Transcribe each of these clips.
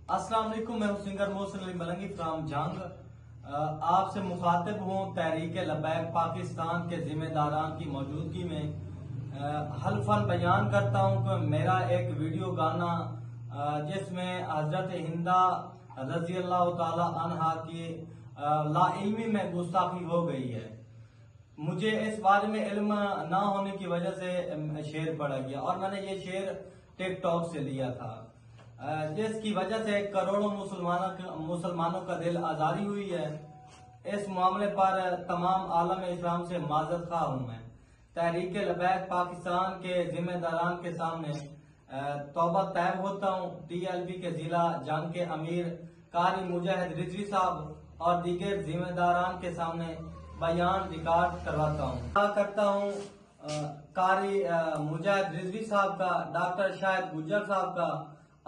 السلام علیکم، میں ہوں singer Mohsin Ali Malangi from جنگ۔ آپ سے مخاطب ہوں تحریک لبیک پاکستان کے ذمہ داران کی موجودگی میں حلفاً بیان کرتا ہوں کہ میرا ایک ویڈیو گانا جس میں حضرت ہندہ رضی اللہ تعالی عنہا کی لا علمی میں گستاخی ہو گئی ہے۔ مجھے اس بارے میں علم نہ ہونے کی وجہ سے شعر پڑا گیا اور میں نے یہ شعر ٹک ٹاک سے لیا تھا، جس کی وجہ سے کروڑوں مسلمانوں کا دل آزاری ہوئی ہے۔ اس معاملے پر تمام عالم اسلام سے معذرت خواہ ہوں میں۔ تحریک لبیک پاکستان کے ذمہ داران کے سامنے توبہ طیب ہوتا ہوں۔ TLP کے ضلع جنگ کے امیر قاری مجاہد رضوی صاحب اور دیگر ذمہ داران کے سامنے بیان ریکارڈ کرواتا ہوں۔ کرتا ہوں قاری مجاہد رضوی صاحب کا، ڈاکٹر شاہد گجر صاحب کا،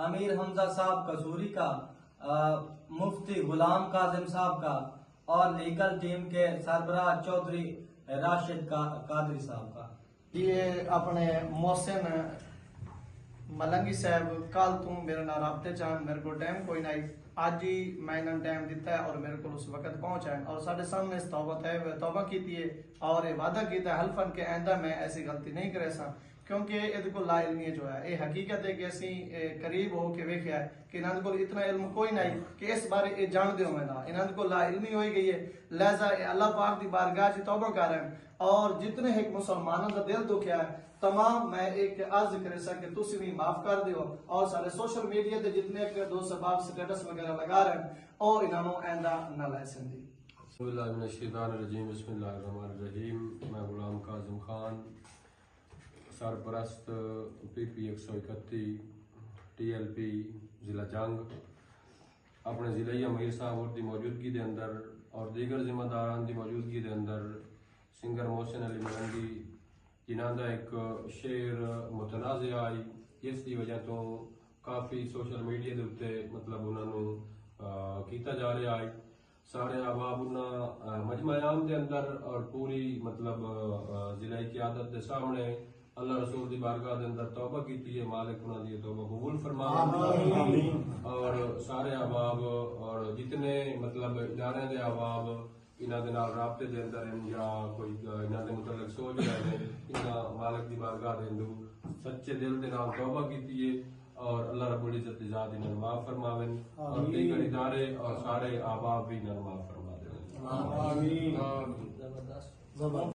امیر حمزہ صاحب قصوری کا، مفتی غلام کاظم صاحب کا اور لیگل ٹیم کے سربراہ چودھری راشد قادری صاحب کا۔ یہ اپنے محسن ملنگی صاحب کل تم میرے نال رابطے چاہن، میرے کو ٹائم کوئی نہیں، آج ہی میں انہوں ٹائم دیتا ہے اور میرے کو اس وقت پہنچا ہے اور سارے سامنے توبہ کیتی ہے اور وعدہ کیتا ہے حلفاً کہ آئندہ میں ایسی غلطی نہیں کرے سا، کیونکہ یہ کو لا علمی جو ہے یہ حقیقت ہے کہ اسی قریب ہو کے ویکھیا ہے کہ انہوں کو اتنا علم کوئی نہیں کہ اس بارے یہ جان دیو میں نہ، انہوں کو لا علمی ہوئی گئی ہے، لہذا اللہ پاک دی بارگاہ چ توبہ کر رہے ہیں اور جتنے ایک مسلمانوں کا دل دکھیا ہے تمام میں ایک عرض کرے سا کہ تسی بھی معاف کر دیو اور سارے سوشل میڈیا تے جتنے دوست احباب سٹیٹس وغیرہ لگا رہے ہیں اور انہوں آئندہ نہ لے سندی۔ بسم اللہ من الشیطان الرجیم، بسم اللہ الرحمن الرحیم۔ میں غلام کاظم خان، سرپرست PP 131 TLP ضلع جنگ، اپنے ضلعی امیر صاحب دی موجودگی دے اندر اور دیگر ذمہ داران دی موجودگی دے اندر سنگر محسن علی ملنگی جنہاں دا ایک شعر متنازع آئی، جس دی وجہ تو کافی سوشل میڈیا دے اتے مطلب انہوں نے کیتا جا رہا ہے۔ سارے احباب انہاں مجمع عام دے اندر اور پوری مطلب ضلعی قیادت دے سامنے اللہ رسول دی بارگاہ دے اندر توبہ کیتی ہے، مالک انہاں دی توبہ قبول فرمائے اور سارے احباب اور جتنے مطلب ادارے دے احباب انہاں دے نال رابطے دے اندر یا کوئی انہاں دے متعلق سوچ رہے ہیں، انہاں مالک دی بارگاہ دے اندر سچے دل دے نال توبہ کیتی ہے اور اللہ رب العزت دی ذات انہاں معاف فرماویں اور دیگر ادارے اور سارے احباب بھی انہاں معاف فرما دیں۔ آمین۔